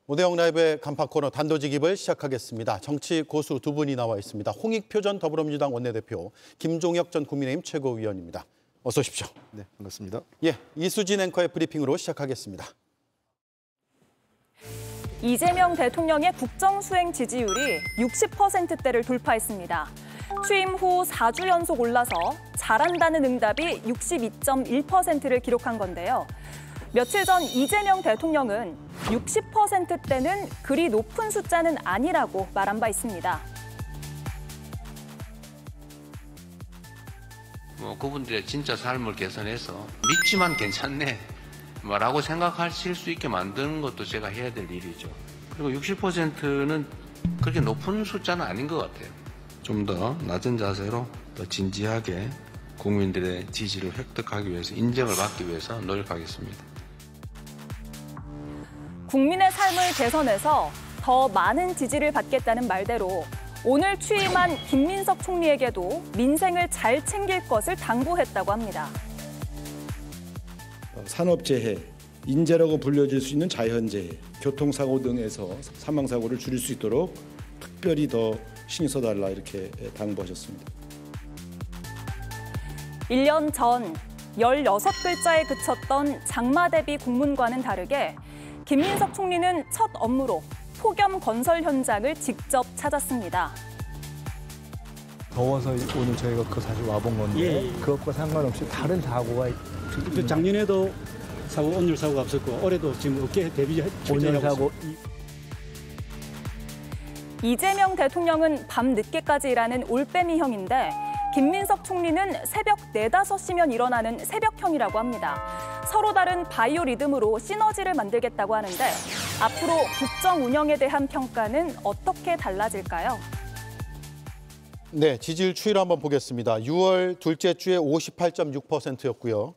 오대영 라이브의 간판 코너 단도직입을 시작하겠습니다. 정치 고수 두 분이 나와 있습니다. 홍익표 전 더불어민주당 원내대표, 김종혁 전 국민의힘 최고위원입니다. 어서 오십시오. 네, 반갑습니다. 예, 이수진 앵커의 브리핑으로 시작하겠습니다. 이재명 대통령의 국정수행 지지율이 60%대를 돌파했습니다. 취임 후 4주 연속 올라서 잘한다는 응답이 62.1%를 기록한 건데요. 며칠 전 이재명 대통령은 60%대는 그리 높은 숫자는 아니라고 말한 바 있습니다. 그분들의 진짜 삶을 개선해서 믿지만 괜찮네 라고 생각하실 수 있게 만드는 것도 제가 해야 될 일이죠. 그리고 60%는 그렇게 높은 숫자는 아닌 것 같아요. 좀 더 낮은 자세로 더 진지하게 국민들의 지지를 획득하기 위해서, 인정을 받기 위해서 노력하겠습니다. 국민의 삶을 개선해서 더 많은 지지를 받겠다는 말대로 오늘 취임한 김민석 총리에게도 민생을 잘 챙길 것을 당부했다고 합니다. 산업재해, 인재라고 불려질 수 있는 자연재해, 교통사고 등에서 사망사고를 줄일 수 있도록 특별히 더 신경 써달라 이렇게 당부하셨습니다. 1년 전 16글자에 그쳤던 장마 대비 국문과는 다르게 김민석 총리는 첫 업무로 폭염 건설 현장을 직접 찾았습니다. 더워서 오늘 저희가 그 사실 와본 건데 그것과 상관없이 다른 사고가 작년에도 오늘 사고가 없었고 올해도 지금 어깨 대비 오늘 사고. 이재명 대통령은 밤 늦게까지 일하는 올빼미형인데 김민석 총리는 새벽 4, 5시면 일어나는 새벽형이라고 합니다. 서로 다른 바이오 리듬으로 시너지를 만들겠다고 하는데 앞으로 국정 운영에 대한 평가는 어떻게 달라질까요? 네, 지지율 추이를 한번 보겠습니다. 6월 둘째 주에 58.6%였고요.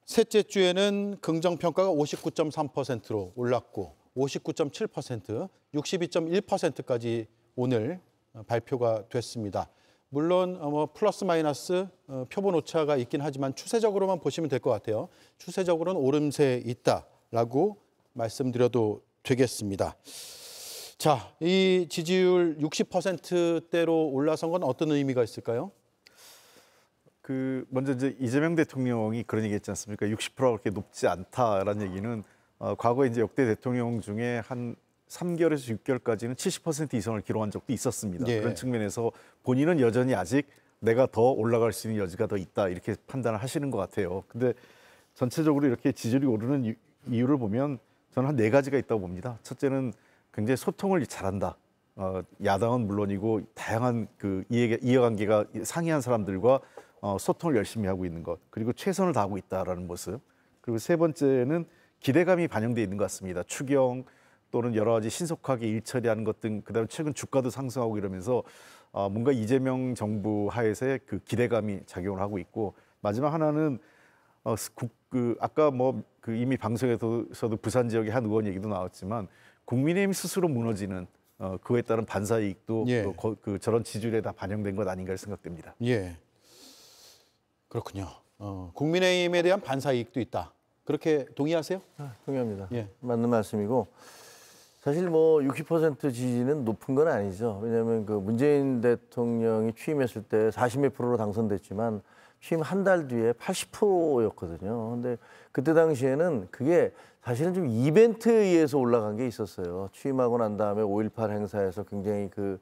셋째 주에는 긍정평가가 59.3%로 올랐고 59.7%, 62.1%까지 오늘 발표가 됐습니다. 물론 플러스 마이너스 표본 오차가 있긴 하지만 추세적으로만 보시면 될 것 같아요. 추세적으로는 오름세에 있다라고 말씀드려도 되겠습니다. 자, 이 지지율 60%대로 올라선 건 어떤 의미가 있을까요? 먼저 이제 이재명 대통령이 그런 얘기했지 않습니까? 60%가 그렇게 높지 않다라는 얘기는 과거에 이제 역대 대통령 중에 한 3개월에서 6개월까지는 70% 이상을 기록한 적도 있었습니다. 예. 그런 측면에서 본인은 여전히 아직 내가 더 올라갈 수 있는 여지가 더 있다 이렇게 판단을 하시는 것 같아요. 근데 전체적으로 이렇게 지지율이 오르는 이유를 보면 저는 한 4가지가 있다고 봅니다. 첫째는 굉장히 소통을 잘한다. 야당은 물론이고 다양한 그 이해관계가 상이한 사람들과 소통을 열심히 하고 있는 것. 그리고 최선을 다하고 있다라는 모습. 그리고 세 번째는 기대감이 반영돼 있는 것 같습니다. 추경 또는 여러 가지 신속하게 일 처리하는 것 등, 그다음에 최근 주가도 상승하고 이러면서 뭔가 이재명 정부 하에서의 그 기대감이 작용을 하고 있고, 마지막 하나는 아까 이미 방송에서도 부산 지역의 한 의원 얘기도 나왔지만 국민의힘 스스로 무너지는 그에 따른 반사 이익도 저런 지지율에 다 반영된 것 아닌가 생각됩니다. 예, 그렇군요. 국민의힘에 대한 반사 이익도 있다. 그렇게 동의하세요? 동의합니다. 예. 맞는 말씀이고, 사실 60% 지지는 높은 건 아니죠. 왜냐하면 그 문재인 대통령이 취임했을 때 40몇 프로로 당선됐지만 취임 한 달 뒤에 80%였거든요. 근데 그때 당시에는 그게 사실은 좀 이벤트에 의해서 올라간 게 있었어요. 취임하고 난 다음에 5.18 행사에서 굉장히 그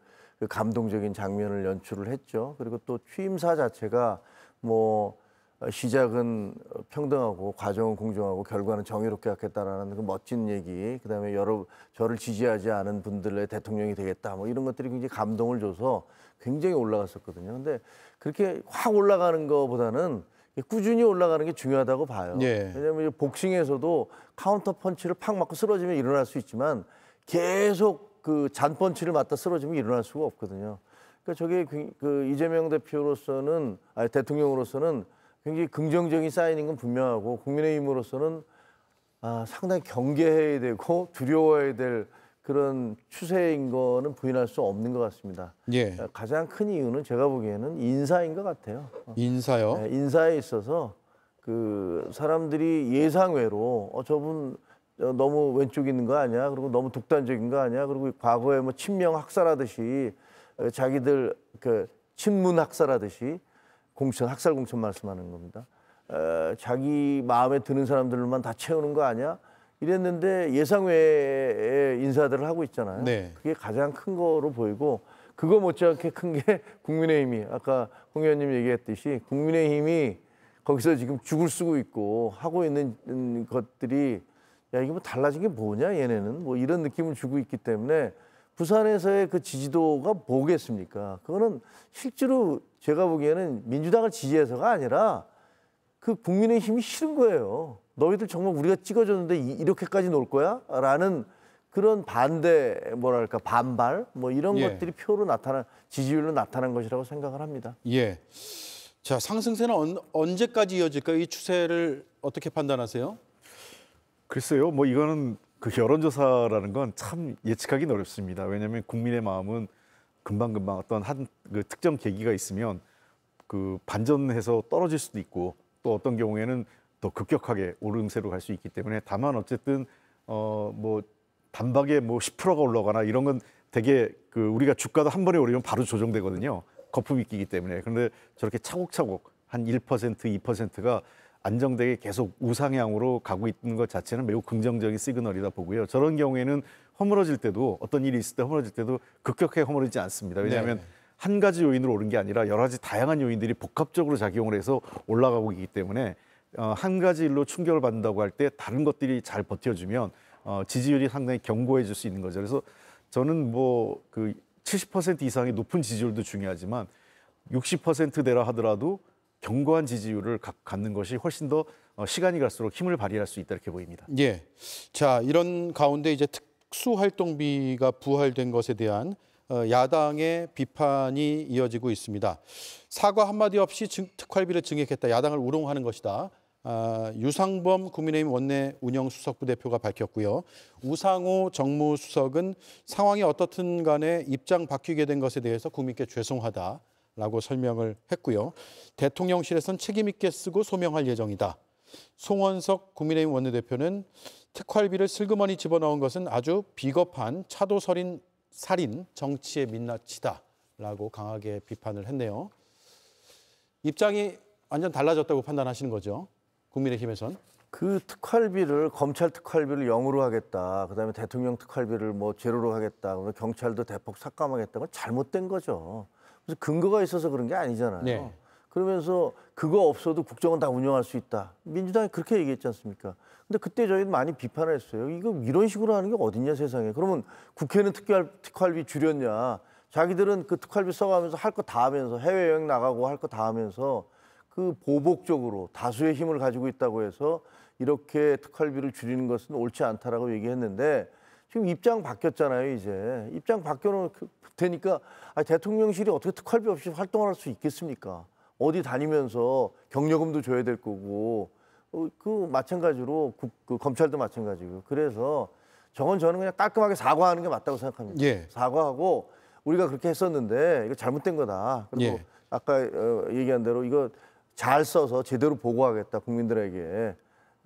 감동적인 장면을 연출을 했죠. 그리고 또 취임사 자체가 시작은 평등하고 과정은 공정하고 결과는 정의롭게 하겠다라는 그 멋진 얘기, 그다음에 저를 지지하지 않은 분들의 대통령이 되겠다, 이런 것들이 굉장히 감동을 줘서 굉장히 올라갔었거든요. 근데 그렇게 확 올라가는 것보다는 꾸준히 올라가는 게 중요하다고 봐요. 예. 왜냐하면 복싱에서도 카운터 펀치를 팍 맞고 쓰러지면 일어날 수 있지만 계속 그 잔펀치를 맞다 쓰러지면 일어날 수가 없거든요. 그러니까 저게 이재명 대통령으로서는 굉장히 긍정적인 사인인 건 분명하고, 국민의힘으로서는 상당히 경계해야 되고 두려워해야 될 그런 추세인 거는 부인할 수 없는 것 같습니다. 예. 가장 큰 이유는 제가 보기에는 인사인 것 같아요. 인사요? 네, 인사에 있어서 그 사람들이 예상외로 저분 너무 왼쪽에 있는 거 아니야? 그리고 너무 독단적인 거 아니야? 그리고 과거에 뭐 친명 학살하듯이 자기들 그 친문 학살하듯이 학살 공천 말씀하는 겁니다. 자기 마음에 드는 사람들만 다 채우는 거 아니야? 이랬는데 예상 외의 인사들을 하고 있잖아요. 네. 그게 가장 큰 거로 보이고 그거 못지않게 큰 게 국민의힘이 아까 홍 의원님 얘기했듯이 국민의힘이 거기서 지금 죽을 쓰고 있고 하고 있는 것들이 야 이게 뭐 달라진 게 뭐냐 얘네는 뭐 이런 느낌을 주고 있기 때문에 부산에서의 그 지지도가 뭐겠습니까? 그거는 실제로 제가 보기에는 민주당을 지지해서가 아니라 그 국민의힘이 싫은 거예요. 너희들 정말 우리가 찍어줬는데 이렇게까지 놀 거야? 라는 그런 반대 뭐랄까 반발 뭐 이런 예. 것들이 표로 지지율로 나타난 것이라고 생각을 합니다. 예. 자, 상승세는 언제까지 이어질까요? 이 추세를 어떻게 판단하세요? 글쎄요, 뭐 이거는 그 여론조사라는 건 참 예측하기는 어렵습니다. 왜냐하면 국민의 마음은 금방금방 어떤 그 특정 계기가 있으면 그 반전해서 떨어질 수도 있고 또 어떤 경우에는 더 급격하게 오름세로 갈 수 있기 때문에 다만 어쨌든 뭐 단박에 뭐 10%가 올라가나 이런 건 되게 그 우리가 주가도 한 번에 오르면 바로 조정되거든요. 거품이 끼기 때문에. 그런데 저렇게 차곡차곡 한 1%, 2%가 안정되게 계속 우상향으로 가고 있는 것 자체는 매우 긍정적인 시그널이다 보고요. 저런 경우에는 허물어질 때도 어떤 일이 있을 때 허물어질 때도 급격하게 허물어지지 않습니다. 왜냐하면 한 가지 요인으로 오른 게 아니라 여러 가지 다양한 요인들이 복합적으로 작용을 해서 올라가고 있기 때문에 한 가지 일로 충격을 받는다고 할 때 다른 것들이 잘 버텨주면 지지율이 상당히 견고해질 수 있는 거죠. 그래서 저는 뭐 그 70% 이상의 높은 지지율도 중요하지만 60%대라 하더라도 견고한 지지율을 갖는 것이 훨씬 더 시간이 갈수록 힘을 발휘할 수 있다 이렇게 보입니다. 예. 자, 이런 가운데 이제 특수활동비가 부활된 것에 대한 야당의 비판이 이어지고 있습니다. 사과 한마디 없이 특활비를 증액했다. 야당을 우롱하는 것이다. 유상범 국민의힘 원내 운영수석부 대표가 밝혔고요. 우상호 정무수석은 상황이 어떻든 간에 입장 바뀌게 된 것에 대해서 국민께 죄송하다라고 설명을 했고요. 대통령실에선 책임 있게 쓰고 소명할 예정이다. 송원석 국민의힘 원내대표는 특활비를 슬그머니 집어넣은 것은 아주 비겁한 차도살인 정치의 민낯이다라고 강하게 비판을 했네요. 입장이 완전 달라졌다고 판단하시는 거죠? 국민의힘에선. 그 특활비를 검찰 특활비를 0으로 하겠다. 그다음에 대통령 특활비를 뭐 제로로 하겠다. 경찰도 대폭 삭감하겠다. 그건 잘못된 거죠. 그래서 근거가 있어서 그런 게 아니잖아요. 네. 그러면서 그거 없어도 국정은 다 운영할 수 있다. 민주당이 그렇게 얘기했지 않습니까? 근데 그때 저희는 많이 비판을 했어요. 이거 이런 식으로 하는 게 어딨냐 세상에. 그러면 국회는 특활비 줄였냐. 자기들은 그 특활비 써가면서 할 거 다 하면서 해외여행 나가고 할 거 다 하면서 그 보복적으로 다수의 힘을 가지고 있다고 해서 이렇게 특활비를 줄이는 것은 옳지 않다라고 얘기했는데 지금 입장 바뀌었잖아요. 이제 입장 바뀌어놓으니까 대통령실이 어떻게 특활비 없이 활동할 수 있겠습니까? 어디 다니면서 경력금도 줘야 될 거고 그 마찬가지로 그 검찰도 마찬가지고 그래서 저는 그냥 깔끔하게 사과하는 게 맞다고 생각합니다. 예. 사과하고 우리가 그렇게 했었는데 이거 잘못된 거다. 그리고 예. 아까 얘기한 대로 이거 잘 써서 제대로 보고하겠다 국민들에게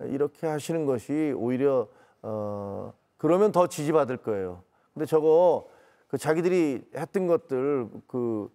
이렇게 하시는 것이 오히려 그러면 더 지지받을 거예요. 근데 저거 그 자기들이 했던 것들 그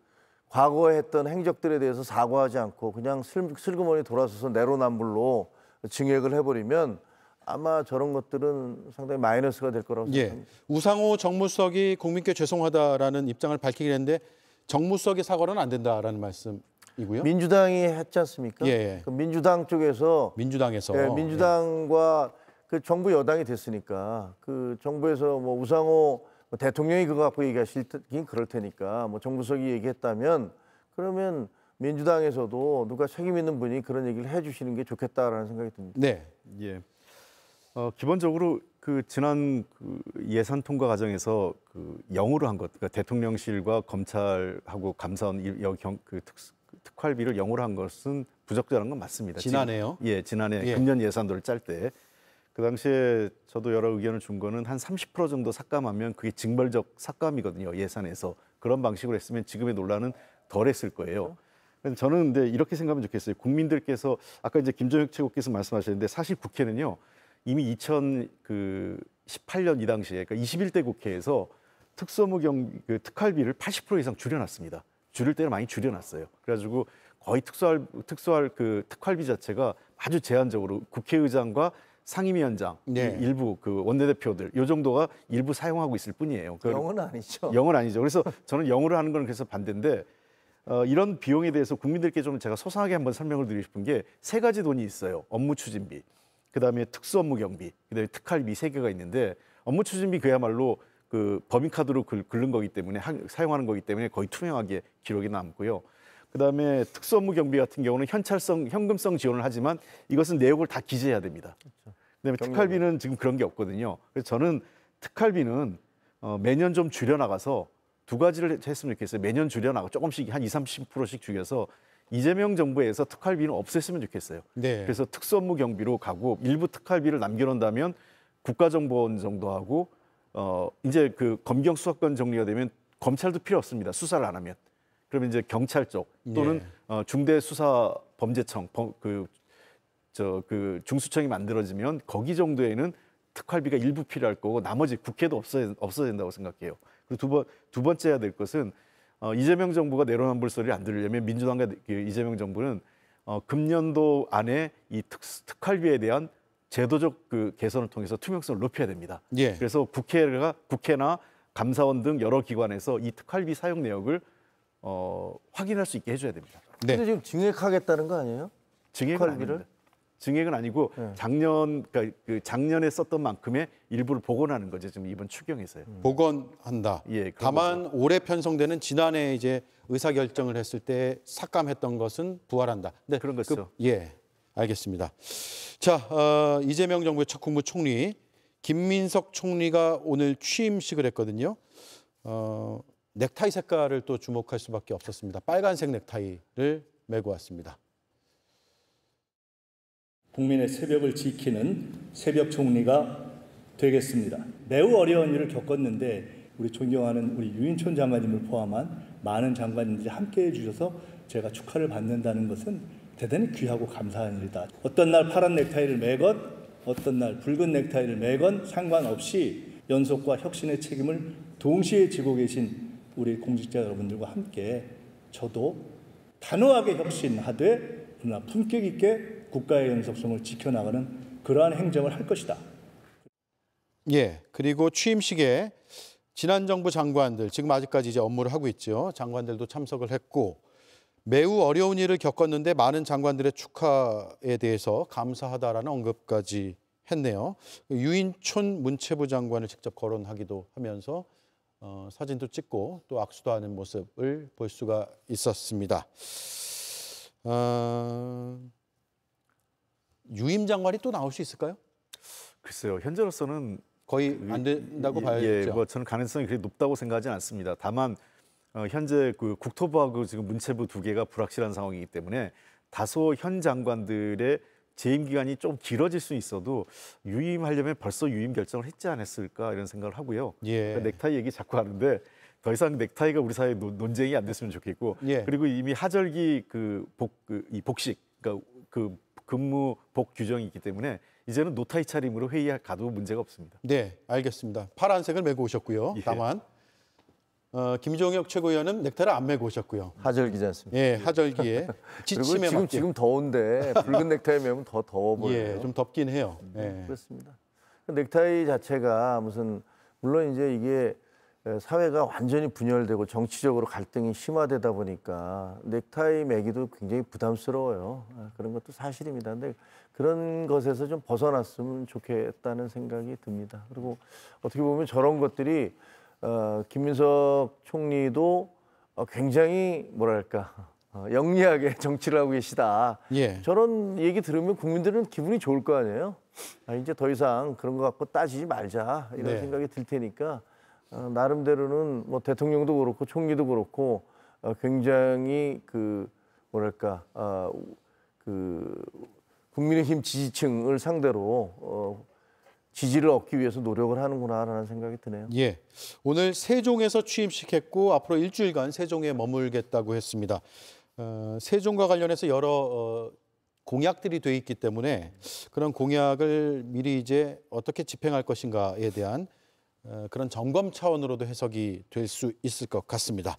과거에 했던 행적들에 대해서 사과하지 않고 그냥 슬그머니 돌아서서 내로남불로 증액을 해버리면 아마 저런 것들은 상당히 마이너스가 될 거라고 생각합니다. 우상호 정무수석이 국민께 죄송하다라는 입장을 밝히긴 했는데 정무수석의 사과는 안 된다라는 말씀이고요. 민주당이 했지 않습니까? 예. 그 민주당 쪽에서 민주당에서 예, 민주당과 그 정부 여당이 됐으니까 그 정부에서 뭐 우상호 대통령이 그거 갖고 얘기하시긴 그럴 테니까 뭐 정무수석이 얘기했다면 그러면 민주당에서도 누가 책임 있는 분이 그런 얘기를 해주시는 게 좋겠다라는 생각이 듭니다. 네. 예. 기본적으로 그 지난 그 예산 통과 과정에서 그 0으로 한 것, 그러니까 대통령실과 검찰하고 감사원 그 특활비를 0으로 한 것은 부적절한 건 맞습니다. 지난해요? 예, 지난해 예. 금년 예산도를 짤 때. 그 당시에 저도 여러 의견을 준 거는 한 30% 정도 삭감하면 그게 징벌적 삭감이거든요. 예산에서. 그런 방식으로 했으면 지금의 논란은 덜 했을 거예요. 그래서 저는 근데 이렇게 생각하면 좋겠어요. 국민들께서 아까 이제 김종혁 최고께서 말씀하셨는데 사실 국회는요. 이미 2018년 이 당시에 그러니까 21대 국회에서 특활비를 80% 이상 줄여놨습니다. 줄일 때는 많이 줄여놨어요. 그래가지고 거의 특수할 그 특활비 자체가 아주 제한적으로 국회의장과 상임위원장 네. 일부 그 원내대표들 요 정도가 일부 사용하고 있을 뿐이에요. 영은 아니죠. 영은 아니죠. 그래서 저는 영으로 하는 건 그래서 반대인데 이런 비용에 대해서 국민들께 좀 제가 소상하게 한번 설명을 드리고 싶은 게 세 가지 돈이 있어요. 업무 추진비, 그다음에 특수업무 경비, 그다음에 특활비 세 개가 있는데 업무 추진비 그야말로 그 법인카드로 긁는 거기 때문에 사용하는 거기 때문에 거의 투명하게 기록이 남고요. 그다음에 특수업무 경비 같은 경우는 현금성 지원을 하지만 이것은 내역을 다 기재해야 됩니다. 그렇죠. 그다음에 특활비는 지금 그런 게 없거든요. 그래서 저는 특활비는 매년 좀 줄여나가서 두 가지를 했으면 좋겠어요. 매년 줄여나가 조금씩 한 20-30%씩 줄여서 이재명 정부에서 특활비는 없앴으면 좋겠어요. 네. 그래서 특수업무 경비로 가고 일부 특활비를 남겨놓는다면 국가정보원 정도 하고 이제 그 검경 수사권 정리가 되면 검찰도 필요 없습니다. 수사를 안 하면. 그러면 이제 경찰 쪽 또는 중대수사범죄청 그 중수청이 만들어지면 거기 정도에는 특활비가 일부 필요할 거고 나머지 국회도 없어야 된다고 생각해요. 그리고 두 번째 해야 될 것은 이재명 정부가 내로남불 소리를 안 들으려면 민주당과 이재명 정부는 금년도 안에 이 특활비에 대한 제도적 그 개선을 통해서 투명성을 높여야 됩니다. 예. 그래서 국회나 감사원 등 여러 기관에서 이 특활비 사용 내역을 확인할 수 있게 해줘야 됩니다. 근데 지금 증액하겠다는 거 아니에요? 증액은 특활비를? 아닙니다. 증액은 아니고 그러니까 작년에 썼던 만큼의 일부를 복원하는 거죠. 지금 이번 추경에서요. 복원한다. 예, 다만 올해 편성되는 지난해 이제 의사결정을 했을 때 삭감했던 것은 부활한다. 네, 그런 것이죠. 예, 알겠습니다. 자, 이재명 정부의 첫 국무총리 김민석 총리가 오늘 취임식을 했거든요. 넥타이 색깔을 또 주목할 수밖에 없었습니다. 빨간색 넥타이를 메고 왔습니다. 국민의 새벽을 지키는 새벽 총리가 되겠습니다. 매우 어려운 일을 겪었는데 우리 존경하는 우리 유인촌 장관님을 포함한 많은 장관님들이 함께해 주셔서 제가 축하를 받는다는 것은 대단히 귀하고 감사한 일이다. 어떤 날 파란 넥타이를 매건 어떤 날 붉은 넥타이를 매건 상관없이 연속과 혁신의 책임을 동시에 지고 계신 우리 공직자 여러분들과 함께 저도 단호하게 혁신하되 그러나 품격 있게 국가의 영속성을 지켜나가는 그러한 행정을 할 것이다. 예, 그리고 취임식에 지난 정부 장관들, 지금 아직까지 이제 업무를 하고 있죠. 장관들도 참석을 했고 매우 어려운 일을 겪었는데 많은 장관들의 축하에 대해서 감사하다라는 언급까지 했네요. 유인촌 문체부 장관을 직접 거론하기도 하면서 사진도 찍고 또 악수도 하는 모습을 볼 수가 있었습니다. 유임 장관이 또 나올 수 있을까요? 글쎄요. 현재로서는 거의 안 된다고 봐야겠죠. 뭐 저는 가능성이 그렇게 높다고 생각하지는 않습니다. 다만 현재 그 국토부하고 지금 문체부 두 개가 불확실한 상황이기 때문에 다소 현 장관들의 재임 기간이 좀 길어질 수 있어도 유임하려면 벌써 유임 결정을 했지 않았을까 이런 생각을 하고요. 예. 그러니까 넥타이 얘기 자꾸 하는데 더 이상 넥타이가 우리 사회에 논쟁이 안 됐으면 좋겠고 예. 그리고 이미 하절기 이 복식 그러니까 그 근무 복 규정이 있기 때문에 이제는 노타이 차림으로 회의에 가도 문제가 없습니다. 네, 알겠습니다. 파란색을 메고 오셨고요. 예. 다만 김종혁 최고위원은 넥타이를 안 메고 오셨고요. 하절기지 않습니까? 예, 하절기에 지침에 그리고 맞게. 지금 더운데 붉은 넥타이 매면 더 더워 보여요. 예, 좀 덥긴 해요. 예. 그렇습니다. 넥타이 자체가 물론 이제 이게 사회가 완전히 분열되고 정치적으로 갈등이 심화되다 보니까 넥타이 매기도 굉장히 부담스러워요. 그런 것도 사실입니다. 근데 그런 것에서 좀 벗어났으면 좋겠다는 생각이 듭니다. 그리고 어떻게 보면 저런 것들이 김민석 총리도 굉장히 뭐랄까 영리하게 정치를 하고 계시다. 예. 저런 얘기 들으면 국민들은 기분이 좋을 거 아니에요. 이제 더 이상 그런 거 갖고 따지지 말자 이런 네. 생각이 들 테니까 나름대로는 뭐 대통령도 그렇고 총리도 그렇고 굉장히 그 뭐랄까 그 국민의힘 지지층을 상대로 지지를 얻기 위해서 노력을 하는구나라는 생각이 드네요. 예, 오늘 세종에서 취임식했고 앞으로 일주일간 세종에 머물겠다고 했습니다. 세종과 관련해서 여러 공약들이 돼 있기 때문에 그런 공약을 미리 이제 어떻게 집행할 것인가에 대한 그런 점검 차원으로도 해석이 될 수 있을 것 같습니다.